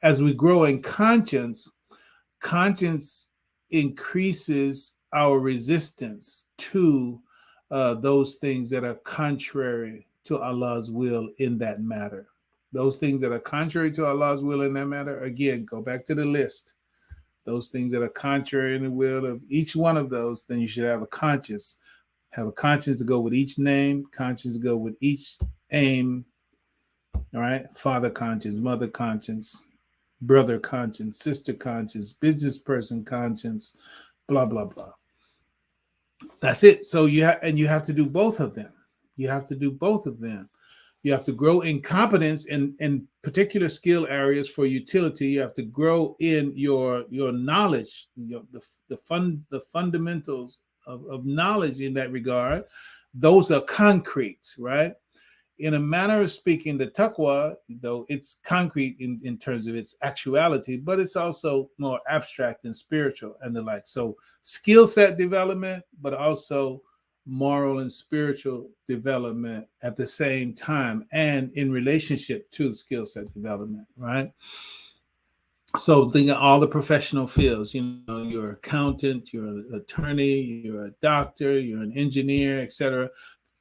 as we grow in conscience increases our resistance to those things that are contrary to Allah's will in that matter. Those things that are contrary to Allah's will in that matter, again, go back to the list. Those things that are contrary in the will of each one of those, then you should have a conscience. Have a conscience to go with each name, conscience to go with each aim. All right? Father conscience, mother conscience, brother conscience, sister conscience, business person conscience, blah, blah, blah. That's it. So you have to do both of them. You have to do both of them. You have to grow in competence in particular skill areas for utility. You have to grow in your knowledge, the fundamentals of knowledge in that regard. Those are concrete, right? In a manner of speaking, the taqwa, though it's concrete in terms of its actuality, but it's also more abstract and spiritual and the like. So skill set development, but also moral and spiritual development at the same time and in relationship to skill set development, right? So think of all the professional fields, you're an accountant, you're an attorney, you're a doctor, you're an engineer, etc.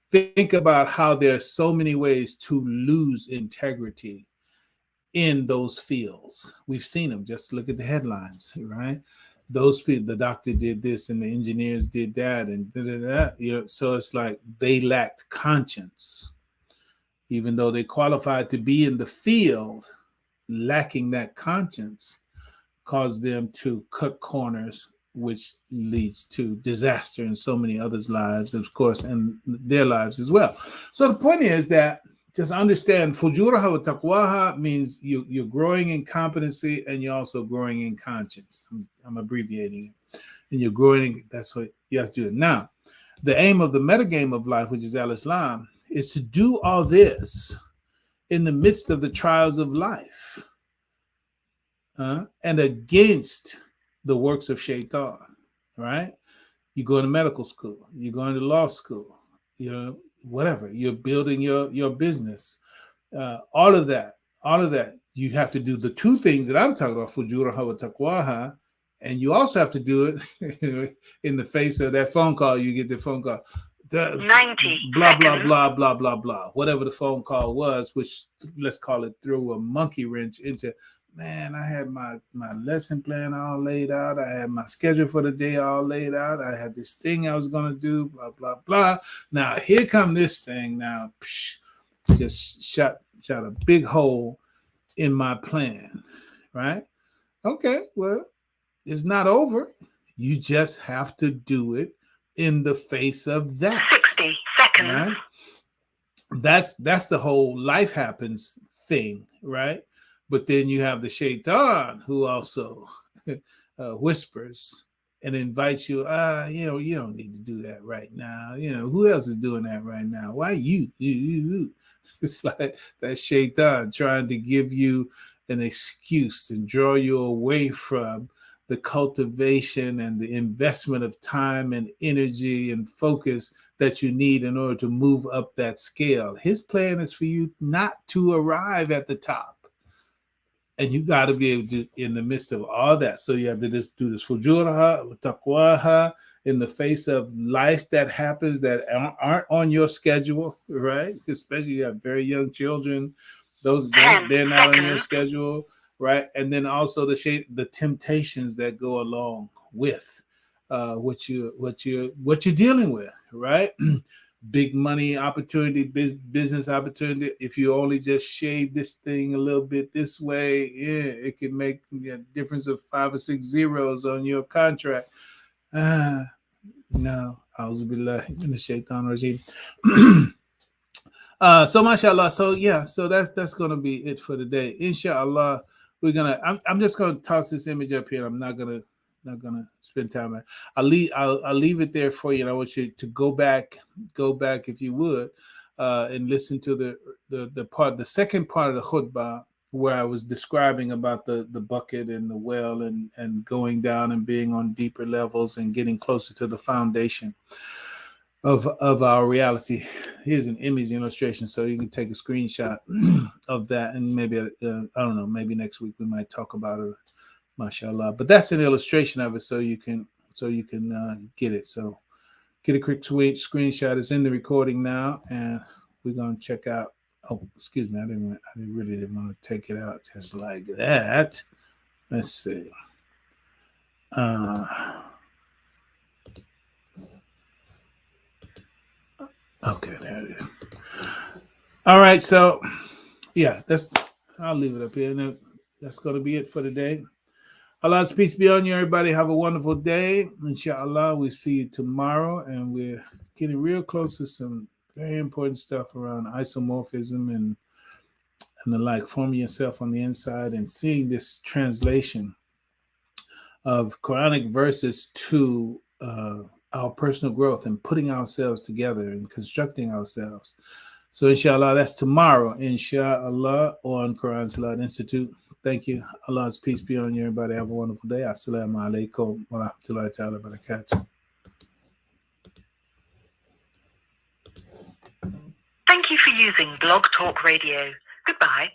Think about how there's so many ways to lose integrity in those fields. We've seen them. Just look at the headlines, right? Those people, the doctor did this and the engineers did that and so it's like they lacked conscience. Even though they qualified to be in the field, lacking that conscience caused them to cut corners, which leads to disaster in so many others' lives, of course, and their lives as well. So the point is that just understand fujuraha wa taqwaha means you're growing in competency and you're also growing in conscience. I'm abbreviating it. And you're growing, that's what you have to do. Now, the aim of the metagame of life, which is al-Islam, is to do all this in the midst of the trials of life and against the works of shaitan, right? You go to medical school, you're going to law school, whatever, you're building your business, all of that, you have to do the two things that I'm talking about, fujuraha wa taqwaha, and you also have to do it in the face of that phone call. You get the phone call, 90 blah, blah, blah, blah, blah, blah, whatever the phone call was, which let's call it threw a monkey wrench into, man, I had my lesson plan all laid out. I had my schedule for the day all laid out. I had this thing I was going to do, blah, blah, blah. Now, here come this thing now. Just shot a big hole in my plan, right? Okay, well, it's not over. You just have to do it in the face of that. 60 seconds. Right? That's the whole life happens thing, right? But then you have the shaitan who also whispers and invites you, you don't need to do that right now. Who else is doing that right now? Why you? It's like that shaitan trying to give you an excuse and draw you away from the cultivation and the investment of time and energy and focus that you need in order to move up that scale. His plan is for you not to arrive at the top. And you got to be able to, in the midst of all that. So you have to just do this fujuraha, taqwaha, in the face of life that happens that aren't on your schedule, right? Especially you have very young children. Those they're not on your schedule, right? And then also the temptations that go along with what you're dealing with, right? big money opportunity, business opportunity. If you only just shave this thing a little bit this way, it can make a difference of 5 or 6 zeros on your contract. No, Auzubillahi minash shaitan rajim. So mashallah, so that's gonna be it for today. Inshallah, I'm just gonna toss this image up here. I'm not gonna spend time on it. I'll leave it there for you, and I want you to go back if you would, and listen to the second part of the khutbah, where I was describing about the bucket and the well and going down and being on deeper levels and getting closer to the foundation of our reality. Here's an image illustration, so you can take a screenshot of that, and maybe I don't know, maybe next week we might talk about it, mashallah. But that's an illustration of it, so you can get it. So get a quick screenshot. It's in the recording now, and we're gonna check out. Oh, excuse me, I really didn't want to take it out just like that. Let's see. Okay, there it is. All right, so yeah, I'll leave it up here. And that's going to be it for today. Allah's peace be on you, everybody. Have a wonderful day. Inshallah, we'll see you tomorrow, and we're getting real close to some very important stuff around isomorphism and the like, forming yourself on the inside and seeing this translation of Quranic verses to our personal growth and putting ourselves together and constructing ourselves. So inshallah, that's tomorrow, inshallah, on Quran Salat Institute. Thank you. Allah's peace be on you, everybody. Have a wonderful day. Assalamu alaikum wa rahmatullahi ta'ala wa barakatuh. Thank you for using Blog Talk Radio. Goodbye.